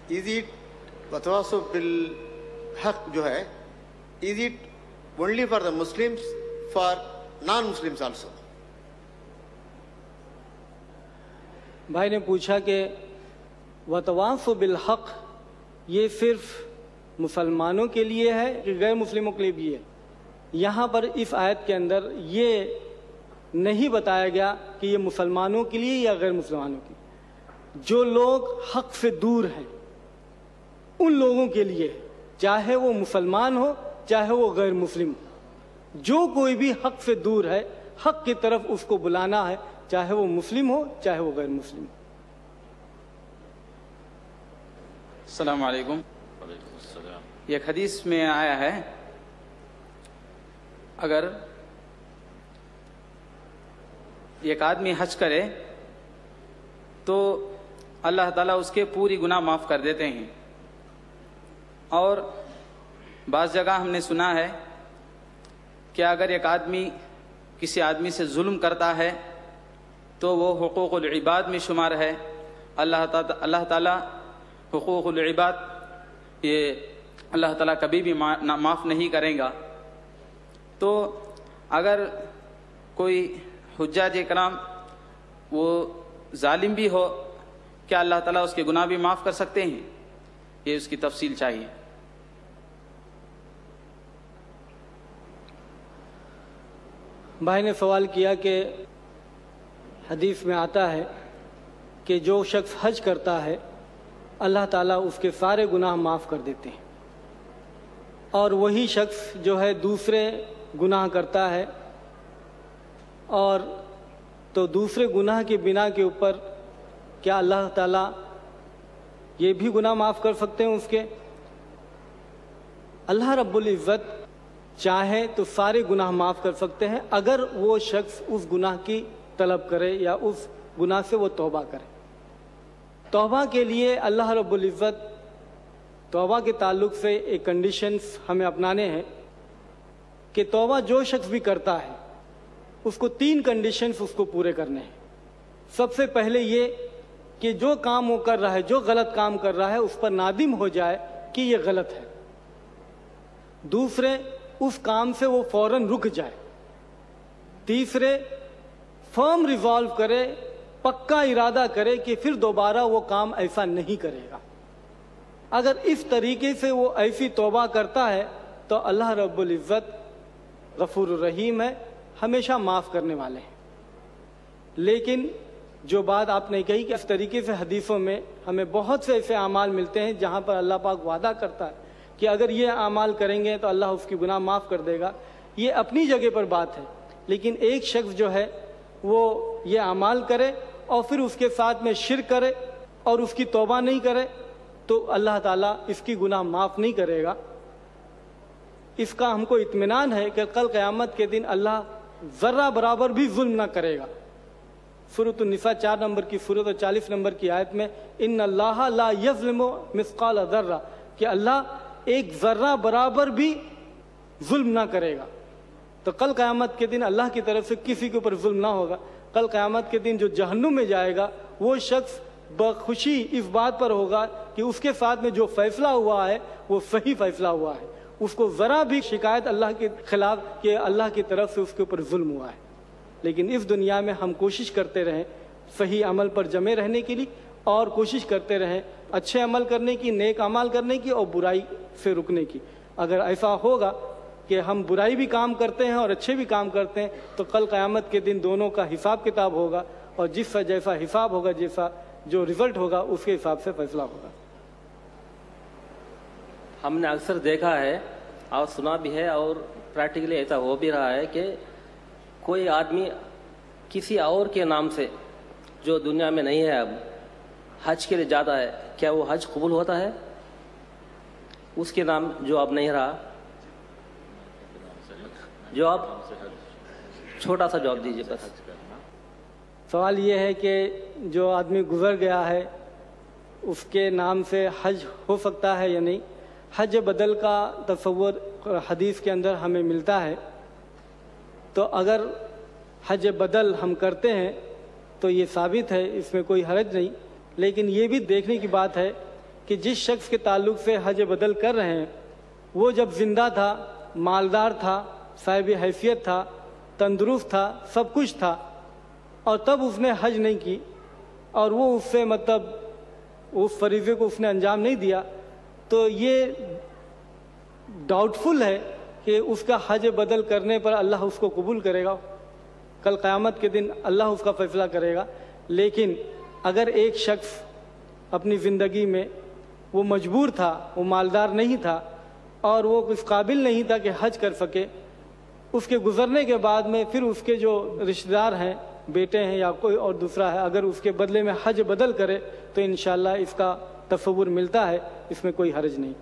is it وتواصوا بالحق جو ہے is it only for the Muslims, for non-Muslims also? بھائی نے پوچھا کہ وتواصوا بالحق یہ صرف مسلمانوں کے لیے ہے کہ غیر مسلموں کے لیے بھی ہے؟ یہاں پر اس آیت کے اندر یہ نہیں بتایا گیا کہ یہ مسلمانوں کے لیے یا غیر مسلمانوں کے لیے. جو لوگ حق سے دور ہیں ان لوگوں کے لیے، چاہے وہ مسلمان ہو چاہے وہ غیر مسلم ہو. جو کوئی بھی حق سے دور ہے حق کی طرف اس کو بلانا ہے، چاہے وہ مسلم ہو چاہے وہ غیر مسلم ہو. السلام علیکم. ایک حدیث میں آیا ہے اگر ایک آدمی حج کرے تو اللہ تعالیٰ اس کے پوری گناہ معاف کر دیتے ہیں. اور بعض جگہ ہم نے سنا ہے کہ اگر ایک آدمی کسی آدمی سے ظلم کرتا ہے تو وہ حقوق العباد میں شمار ہے. اللہ تعالیٰ حقوق العباد یہ اللہ تعالیٰ کبھی بھی معاف نہیں کرے گا. تو اگر کوئی حجاج کرام وہ ظالم بھی ہو کیا اللہ تعالیٰ اس کے گناہ بھی معاف کر سکتے ہیں؟ یہ اس کی تفصیل چاہیے. بھائی نے سوال کیا کہ حدیث میں آتا ہے کہ جو شخص حج کرتا ہے اللہ تعالیٰ اس کے سارے گناہ معاف کر دیتے ہیں، اور وہی شخص جو ہے دوسرے گناہ کرتا ہے اور تو دوسرے گناہ کی بنا کے اوپر کیا اللہ تعالیٰ یہ بھی گناہ معاف کر سکتے ہیں اس کے؟ اللہ رب العزت چاہے تو سارے گناہ معاف کر سکتے ہیں اگر وہ شخص اس گناہ کی طلب کرے یا اس گناہ سے وہ توبہ کرے. توبہ کے لیے اللہ رب العزت توبہ کے تعلق سے ایک کنڈیشنز ہمیں اپنانے ہیں کہ توبہ جو شخص بھی کرتا ہے اس کو 3 کنڈیشنز اس کو پورے کرنے ہیں. سب سے پہلے یہ کہ جو کام وہ کر رہا ہے، جو غلط کام کر رہا ہے، اس پر نادم ہو جائے کہ یہ غلط ہے. دوسرے، اس کام سے وہ فوراً رک جائے. تیسرے، فرم ریزالو کرے، پکا ارادہ کرے کہ پھر دوبارہ وہ کام ایسا نہیں کرے گا. اگر اس طریقے سے وہ ایسی توبہ کرتا ہے تو اللہ رب العزت غفور الرحیم ہے، ہمیشہ معاف کرنے والے ہیں. لیکن جو بات آپ نے کہی کہ اس طریقے سے حدیثوں میں ہمیں بہت سے ایسے اعمال ملتے ہیں جہاں پر اللہ پاک وعدہ کرتا ہے کہ اگر یہ اعمال کریں گے تو اللہ اس کی گناہ معاف کر دے گا. یہ اپنی جگہ پر بات ہے، لیکن ایک شخص جو ہے وہ یہ اعمال کرے اور پھر اس کے ساتھ میں شرک کرے اور اس کی توبہ نہیں کرے تو اللہ تعالیٰ اس کی گناہ معاف نہیں کرے گا. اس کا ہم کو اطمینان ہے کہ کل قیامت کے دن اللہ ذرہ برابر بھی ظلم نہ کرے گا. سورۃ النساء 4 نمبر کی سورۃ اور 40 نمبر کی آیت میں ان اللہ لا یظلم مثقال ذرہ، کہ اللہ ایک ذرہ برابر بھی ظلم نہ کرے گا. تو کل قیامت کے دن اللہ کی طرف سے کسی کے اوپر ظلم نہ ہوگا. کل قیامت کے دن جو جہنم میں جائے گا وہ شخص بخوشی اس بات پر ہوگا کہ اس کے ساتھ میں جو فیصلہ ہوا ہے وہ صحیح فیصلہ ہوا ہے. اس کو ذرا بھی شکایت اللہ کے خلاف کہ اللہ کی طرف سے اس کے اوپر ظلم ہوا ہے. لیکن اس دنیا میں ہم کوشش کرتے رہیں صحیح عمل پر جمے رہنے کے لیے، اور کوشش کرتے رہیں اچھے عمل کرنے کی، نیک عمل کرنے کی اور برائی سے رکنے کی. اگر ایسا ہوگا کہ ہم برائی بھی کام کرتے ہیں اور اچھے بھی کام کرتے ہیں تو کل قیامت کے دن دونوں کا حساب کتاب ہوگا، اور جس کا جیسا حساب ہوگا، جیسا جو رزلٹ ہوگا اس کے حساب سے فیصلہ ہوگا. ہم نے اکثر دیکھا ہے اور سنا بھی ہے اور پریکٹیکلی ایسا ہو بھی رہا ہے کہ کوئی آدمی کسی اور کے نام سے جو دنیا میں نہیں ہے اب حج کے لیے جاتا ہے، کیا وہ حج قبول ہوتا ہے؟ اس کے نام جو اب نہیں رہا. جواب چھوٹا سا جواب دیجیے بس. سوال یہ ہے کہ جو آدمی گزر گیا ہے اس کے نام سے حج ہو سکتا ہے یا نہیں. حج بدل کا تصور حدیث کے اندر ہمیں ملتا ہے، تو اگر حج بدل ہم کرتے ہیں تو یہ ثابت ہے، اس میں کوئی حرج نہیں. لیکن یہ بھی دیکھنے کی بات ہے کہ جس شخص کے تعلق سے حج بدل کر رہے ہیں وہ جب زندہ تھا، مالدار تھا، صاحب حیثیت تھا، تندرست تھا، سب کچھ تھا، اور تب اس نے حج نہیں کی اور وہ اس سے مطلب اس فریضے کو اس نے انجام نہیں دیا، تو یہ ڈاؤٹ فل ہے کہ اس کا حج بدل کرنے پر اللہ اس کو قبول کرے گا۔ کل قیامت کے دن اللہ اس کا فیصلہ کرے گا۔ لیکن اگر ایک شخص اپنی زندگی میں وہ مجبور تھا، وہ مالدار نہیں تھا اور وہ اس قابل نہیں تھا کہ حج کر سکے، اس کے گزرنے کے بعد میں پھر اس کے جو رشتہ دار ہیں، بیٹے ہیں یا کوئی اور دوسرا ہے، اگر اس کے بدلے میں حج بدل کرے تو انشاءاللہ اس کا تصور ملتا ہے، اس میں کوئی حرج نہیں۔